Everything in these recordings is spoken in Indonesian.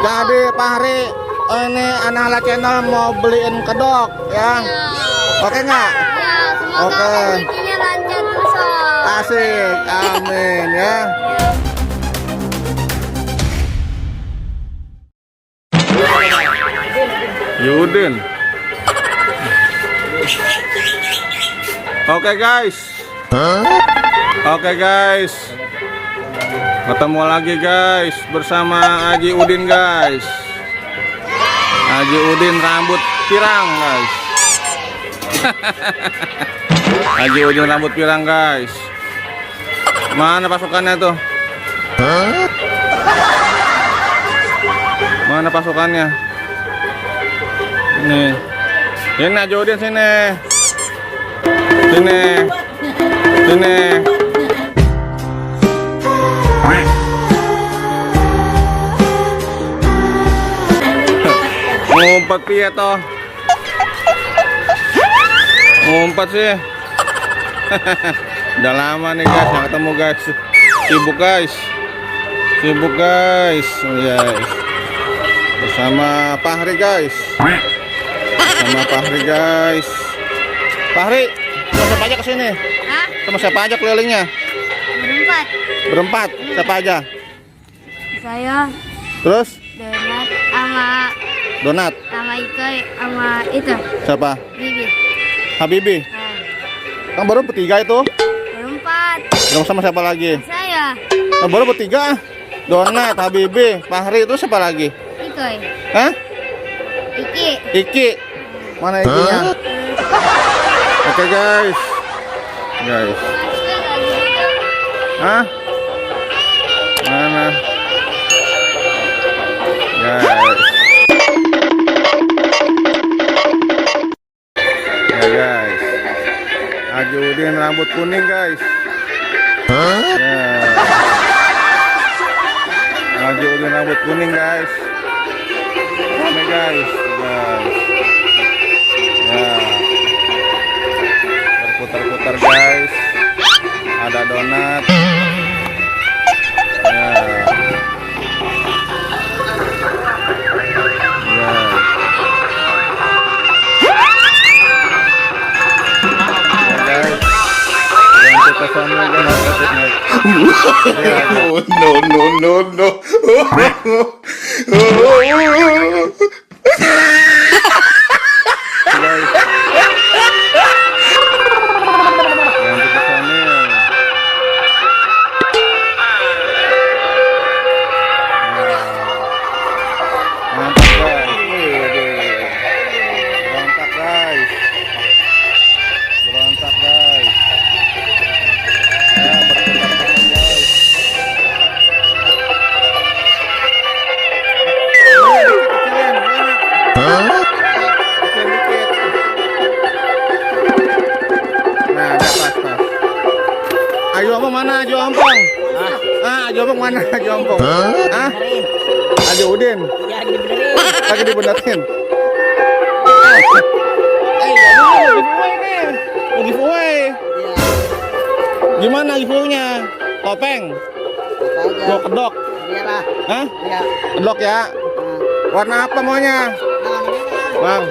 Jadi Pak Hari, ini Anala Channel mau beliin kedok ya. Oke nggak? Ya, semoga rezekinya lancar terus. Asik, amin ya. Yudin. Oke guys. Oke guys. Ketemu lagi guys bersama Haji Udin guys. Haji Udin rambut pirang guys. Haji Udin rambut pirang guys. Mana pasukannya tuh? Mana pasukannya? Nih. Ini Haji Udin sini. Sini. Sini. Ngumpet piye toh? Ngumpet sih. Udah lama nih guys nggak ketemu guys. Sibuk guys. Sibuk guys. Yes. Bersama Pak Hari guys. Bersama Pak Hari guys. Pak Hari, sama siapa aja kesini? Hah? Sama siapa aja kelilingnya? Berempat. Berempat. Siapa aja? Saya, Terus? Donat, Donat. sama Ika, sama itu, Siapa? Bibi. Habibi. Kan baru bertiga itu. Berempat. Belum sama siapa lagi? Saya, Nah, baru bertiga. Donat, Habibi, Pak Hari itu siapa lagi? Ika, Hah? Iki. Iki. Mana ikinya? Oke guys. Guys. Hah? Mana? Guys. Ya guys. Haji Udin rambut kuning guys. Ya. Haji Udin rambut kuning guys. Rame guys. Guys. Ya. Berputar-putar guys. Ada donat. Ya. No. Ayo Ompong mana? Ayo Ompong. Ayo Ompong mana? Ayo Ompong. Haji Udin. Lagi dibenerin. Giveaway. Gimana giveaway-nya? Topeng. Mau kedok. Hah? Kedok ya. Warna apa maunya? Bang.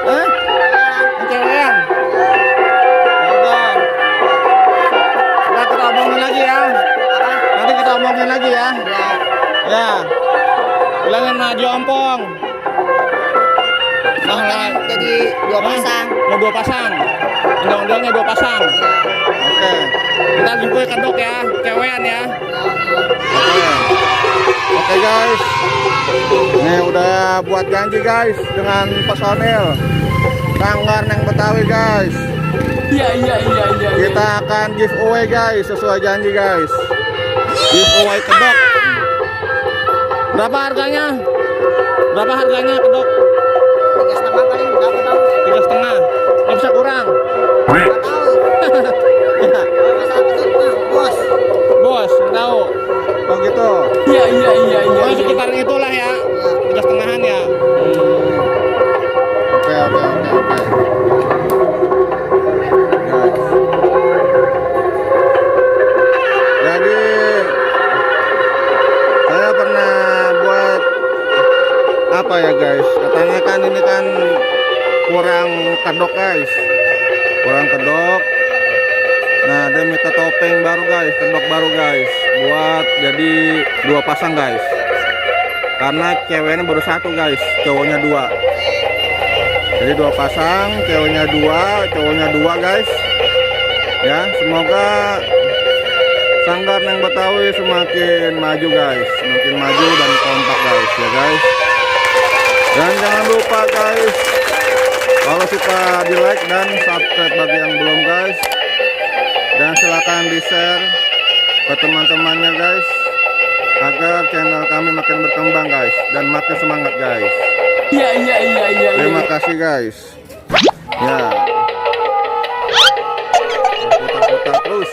Hah? Cewekan. Kita omongin lagi ya. Nanti kita omongin lagi ya. Ya. Bilangin Haji Ompong. Jadi dua pasang. Mau dua pasang. Undang-undangnya dua pasang. Oke. Kita giveaway kedok ya. Cewekan ya. Oke guys. Ini udah buat janji guys dengan personil Sanggar Neng Betawi guys. Iya. Kita akan giveaway guys sesuai janji guys. Giveaway kedok. Berapa harganya? Berapa harganya kedok? 3,5 paling, kamu tahu? 3,5. Nggak bisa kurang. Nggak tahu. Ya. Bos. Bos, tahu. Oh gitu. Iya. Oh sekitar itulah ya. 3,5-an ya. Oke. Jadi saya pernah ya guys. Katanya kan ini kan kurang kedok guys, kurang kedok. Nah dia minta topeng baru guys, kedok baru guys, buat jadi 2 pasang guys. Karena ceweknya baru 1 guys, cowoknya 2. Jadi 2 pasang, ceweknya 2, cowoknya 2 guys. Ya, semoga Sanggar Neng Betawi semakin maju guys, semakin maju dan kompak guys ya guys. Dan jangan lupa guys, kalau suka di like dan subscribe bagi yang belum guys. Dan silakan di share ke teman-temannya guys, agar channel kami makin berkembang guys dan makin semangat guys. Iya. Terima kasih guys. Ya. Putar-putar terus.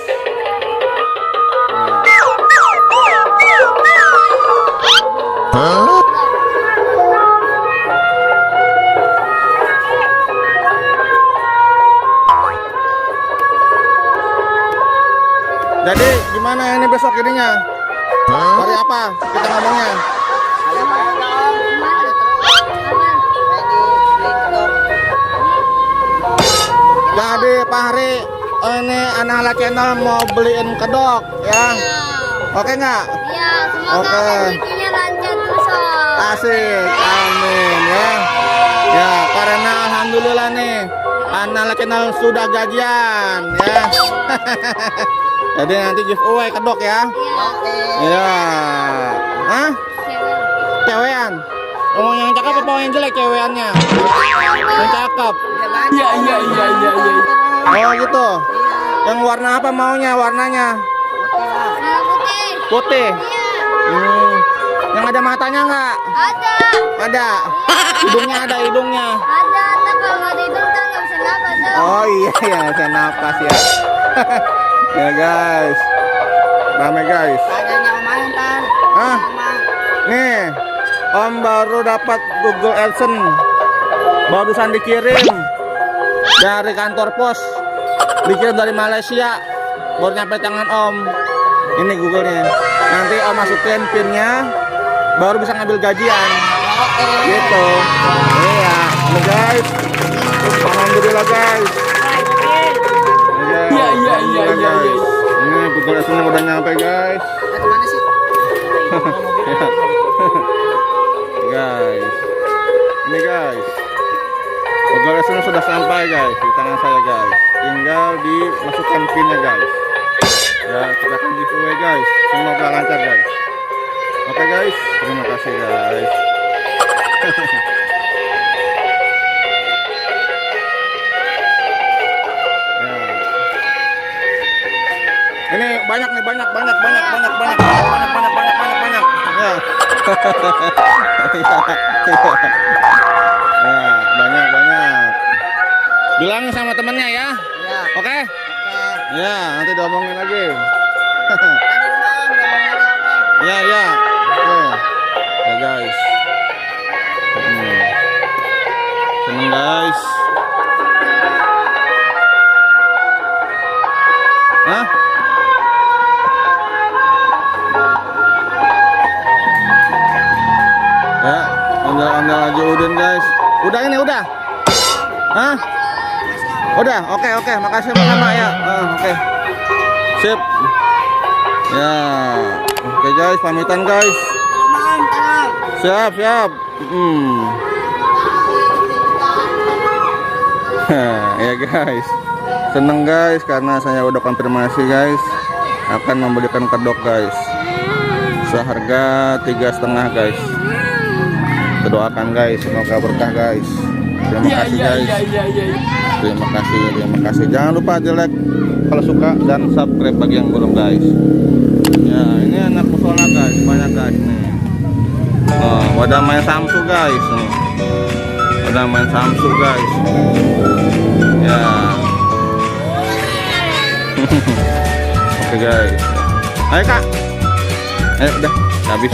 Jadi gimana ini besok ininya? Hari apa kita ngomongnya? Ada apa dong? Jadi Pak Hari, ini anak-anak channel mau beliin kedok ya. Oke nggak? Iya, semoga Oke. rezekinya lancar terus. Om. Asik, amin ya. Ya, karena alhamdulillah nih anak-anak channel sudah gajian ya. Jadi nanti giveaway kedok ya. Oke. Ya. Hah? Cewek. Cewean. Oh, yang cakep apa yang jelek ceweannya? Yang cakep. Iya. Oh gitu. Yang warna apa maunya warnanya? Merah putih. Putih. Iya. Yang ada matanya nggak? Ada. Ada. Hidungnya ada hidungnya. Ada. Tapi kalau nggak ada hidung kan nggak bisa napas. Om. Oh iya ya, saya napas ya. Ya guys. Rame guys. Adanya Om Antar. Hah? Nih, Om baru dapat Google AdSense. Barusan dikirim dari kantor pos. Dikirim dari Malaysia. Baru nyampe tangan Om. Ini Google-nya. Nanti Om masukin PIN-nya, baru bisa ngambil gajian. Gitu. Iya, ini guys. Alhamdulillah guys. Iya. Guys. Ini Google AdSense udah nyampe guys. Kemana sih? Guys, ini guys, Google AdSense sudah sampai guys di tangan saya guys. Tinggal dimasukkan pinnya guys. Ya, kita akan giveaway guys. Semoga lancar guys. Oke guys, terima kasih guys. Ya. Ini banyak nih, banyak. Ya. Ya, banyak. Bilangin sama temennya ya. Iya. Oke? Oke. Ya, nanti diomongin lagi. Tadi rumah Om, Ya. Oke. Ya guys. Seneng guys. Hah? Ya, ondel-ondel aja Udin guys. Udah ini udah. Hah? Udah, oke, makasih sama ya. Oke. Sip. Ya. Oke guys, pamitan guys. Rumah Om, tenang. Siap. Ya guys. Seneng guys karena saya udah konfirmasi guys akan membelikan kedok guys. Seharga 3,5 guys. Kita doakan guys, semoga berkah guys. Terima kasih guys. Iya. Terima kasih. Jangan lupa di like kalau suka dan subscribe bagi yang belum guys. Ya, ini anak musola guys, banyak guys nih. Oh, wadah main Samsu guys. Wadah main Samsu guys. Ya. Oke guys. Ayo kak. Ayo udah habis.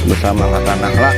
Bersama Kak Nahla.